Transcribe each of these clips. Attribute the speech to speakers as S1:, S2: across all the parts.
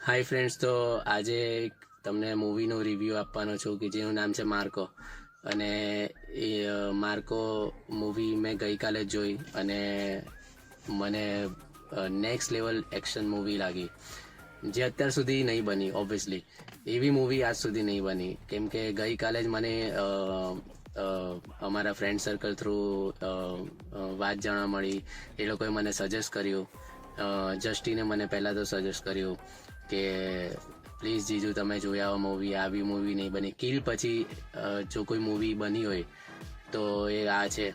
S1: Hi friends, તો આજે તમને મૂવીનું રિવ્યૂ આપવાનો છું કે જેનું નામ છે માર્કો. અને એ માર્કો મૂવી મેં ગઈકાલે જ જોઈ અને મને નેક્સ્ટ લેવલ એક્શન મૂવી લાગી, જે અત્યાર સુધી નહીં બની. ઓબ્વિયસલી એવી મૂવી આજ સુધી નહીં બની, કેમ કે ગઈકાલે જ મને અમારા ફ્રેન્ડ સર્કલ થ્રુ વાત જાણવા મળી. એ લોકોએ મને સજેસ્ટ કર્યું. જસ્ટીને મને પહેલાં તો સજેસ્ટ કર્યું કે પ્લીઝ જીજુ તમે જોઈ આવો મૂવી, આવી મૂવી નહીં બની. કિલ પછી જો કોઈ મૂવી બની હોય તો એ આ છે.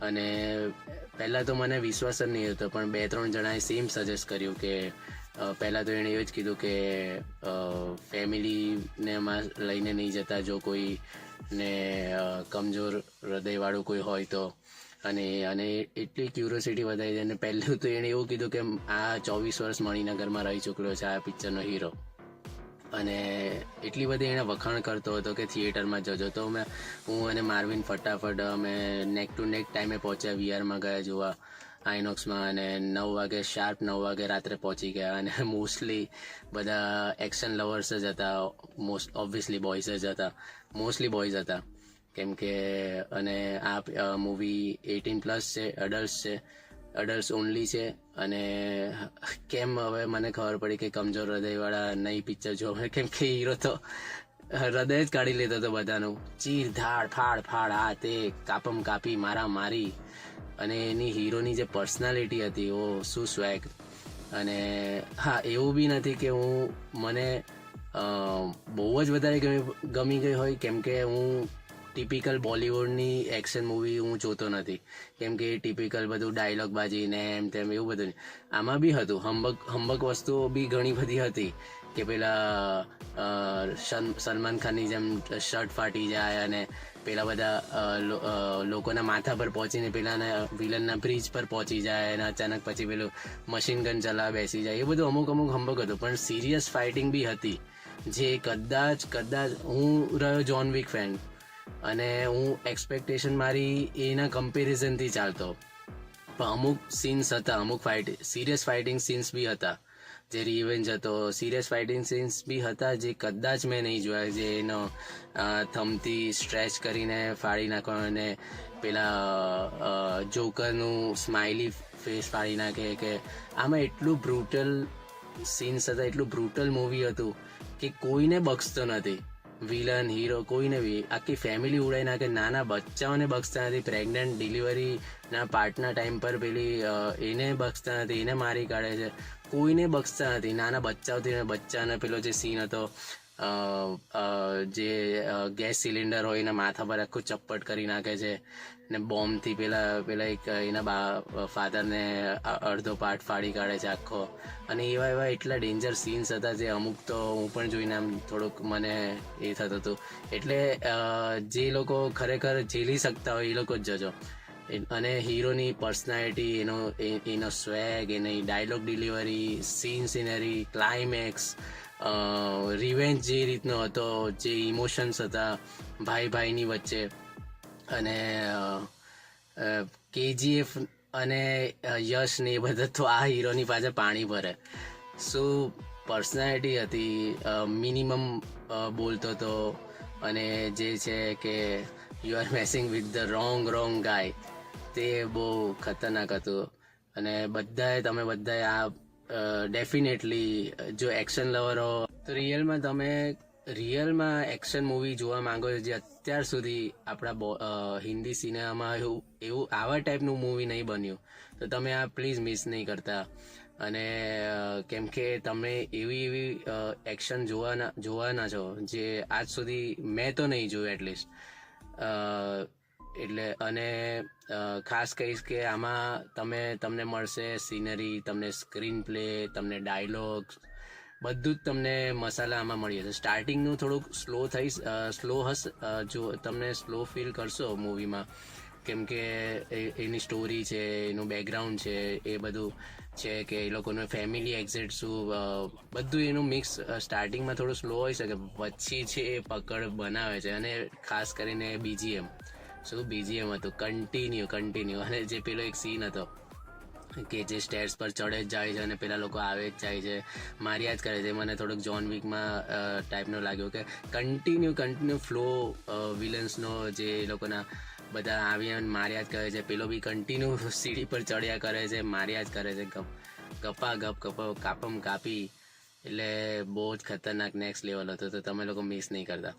S1: અને પહેલાં તો મને વિશ્વાસ જ નહીં હતો, પણ 2-3 જણાએ સેમ સજેસ્ટ કર્યું કે પહેલાં તો એણે એવું જ કીધું કે ફેમિલીને એમાં લઈને નહીં જતા જો કોઈ ને કમજોર હૃદયવાળું કોઈ હોય તો. અને એટલી ક્યુરિયોસિટી વધારી. અને પહેલું તો એણે એવું કીધું કે આ 24 વર્ષ મણિનગરમાં રહી ચૂક્યો છે આ પિક્ચરનો હીરો. અને એટલી બધી એણે વખાણ કરતો હતો કે થિયેટરમાં જજો. તો હું અને માર્વિન ફટાફટ અમે નેક ટુ નેક ટાઈમે પહોંચ્યા. વીઆરમાં ગયા જોવા આઇનોક્સમાં, અને 9 વાગે શાર્પ 9 વાગે રાત્રે પહોંચી ગયા. અને મોસ્ટલી બધા એક્શન લવર્સ જ હતા. ઓબ્વિયસલી બોયઝ જ હતા, મોસ્ટલી બોયઝ હતા. કેમ કે અને આ મૂવી 18+ છે, અડલ્ટ્સ ઓનલી છે. અને કેમ હવે મને ખબર પડી કે કમજોર હૃદયવાળા નહીં પિક્ચર જોવે, કેમ કે હીરો તો હૃદય જ કાઢી લેતો હતો બધાનું. ચીર ધાડ ફાડ આ તે કાપમ કાપી મારા મારી. અને એની હીરોની જે પર્સનાલિટી હતી, ઓ શું સ્વેગ. અને હા, એવું બી નથી કે મને બહુ જ વધારે ગમી ગઈ હોય, કેમ કે હું ટિપિકલ બોલિવૂડની એક્શન મૂવી હું જોતો નથી. કેમ કે ટિપિકલ બધું ડાયલોગ બાજી ને એમ તેમ એવું બધું નહીં. આમાં બી હતું, હંબક વસ્તુઓ બી ઘણી બધી હતી કે પેલા સલમાન ખાનની જેમ શર્ટ ફાટી જાય અને પેલા બધા લોકોના માથા પર પહોંચીને પેલાના વિલનના બ્રિજ પર પહોંચી જાય અને અચાનક પછી પેલું મશીન ગન ચલાવવા બેસી જાય. એ બધું અમુક હંબક હતું, પણ સિરિયસ ફાઇટિંગ બી હતી. જે કદાચ હું રહ્યો જોન વિક ફેન, અને હું એક્સપેક્ટેશન મારી એના કમ્પેરિઝનથી ચાલતો. પણ અમુક સીન્સ હતા, અમુક સિરિયસ ફાઇટિંગ સીન્સ બી હતા. જે રિવેન્જ હતો, સિરિયસ ફાઇટિંગ સીન્સ બી હતા જે કદાચ મેં નહીં જોયા. જે એનો થમથી સ્ટ્રેચ કરીને ફાડી નાખવાનો, અને પેલા જોકરનું સ્માઇલી ફેસ ફાડી નાખે. કે આમાં એટલું બ્રુટલ સીન્સ હતા, એટલું બ્રુટલ મૂવી હતું કે કોઈને બક્ષતો નથી. વિલન, હીરો, કોઈને બી આખી ફેમિલી ઉડાઈ નાખે. નાના બચ્ચાઓને બક્ષતા નથી. પ્રેગ્નન્ટ ડિલિવરીના પાર્ટના ટાઈમ પર પેલી એને બક્ષતા નથી, એને મારી કાઢે છે. કોઈને બક્ષતા નથી. નાના બચ્ચાને પેલો જે સીન હતો, જે ગેસ સિલિન્ડર હોય એના માથા પર આખું ચપ્પટ કરી નાખે છે, ને બોમ્બથી પેલા એક એના ફાધરને અડધો પાર્ટ ફાડી કાઢે છે આખો. અને એવા એટલા ડેન્જર સીન્સ હતા જે અમુક તો હું પણ જોઈને આમ થોડુંક મને એ થતું હતું. એટલે જે લોકો ખરેખર ઝીલી શકતા હોય એ લોકો જ જજો. અને હીરોની પર્સનાલિટી, એનો સ્વેગ, એની dialogue delivery, scenery, climax, revenge જે રીતનો હતો, જે ઇમોશન્સ હતા ભાઈની વચ્ચે. અને KGF અને યશ ને એ બધા તો આ હીરોની પાછળ પાણી ભરે. શું પર્સનાલિટી હતી, મિનિમમ બોલતો હતો. અને જે છે કે you are messing with the wrong guy, તે બહુ ખતરનાક હતું. અને તમે બધાએ આ ડેફિનેટલી જો એક્શન લવર હો તો રિયલમાં એક્શન મૂવી જોવા માંગો છો, જે અત્યાર સુધી આપણા હિન્દી સિનેમામાં એવું આવા ટાઈપનું મૂવી નહીં બન્યું, તો તમે આ પ્લીઝ મિસ નહીં કરતા. અને કેમ કે તમે એવી એક્શન જોવાના છો જે આજ સુધી મેં તો નહીં જોયું એટલીસ્ટ. એટલે અને ખાસ કહીશ કે આમાં તમને મળશે સિનરી, તમને સ્ક્રીન પ્લે, તમને ડાયલોગ્સ, બધું જ તમને મસાલા આમાં મળી જશે. સ્ટાર્ટિંગનું થોડુંક સ્લો હશે, જો તમને સ્લો ફીલ કરશો મૂવીમાં, કેમ કે એની સ્ટોરી છે, એનું બેકગ્રાઉન્ડ છે, એ બધું છે કે એ લોકોનું ફેમિલી એક્ઝેક્ટ શું, બધું એનું મિક્સ સ્ટાર્ટિંગમાં થોડું સ્લો હોઈ શકે, પછી છે એ પકડ બનાવે છે. અને ખાસ કરીને BGM હતું કન્ટિન્યુ. અને જે પેલો એક સીન હતો કે જે સ્ટેર્સ પર ચડે જ જાય છે અને પેલા લોકો આવે જ જાય છે, માર્યા જ કરે છે. મને થોડુંક જોન વીકમાં ટાઈપનો લાગ્યો કે કન્ટિન્યુ ફ્લો વિલન્સનો, જે એ લોકોના બધા આવીને માર્યા જ કરે છે, પેલો બી કન્ટિન્યુ સીડી પર ચડ્યા કરે છે, માર્યા જ કરે છે, ગપા કાપમ કાપી. એટલે બહુ જ ખતરનાક નેક્સ્ટ લેવલ હતો. તો તમે લોકો મિસ નહીં કરતા.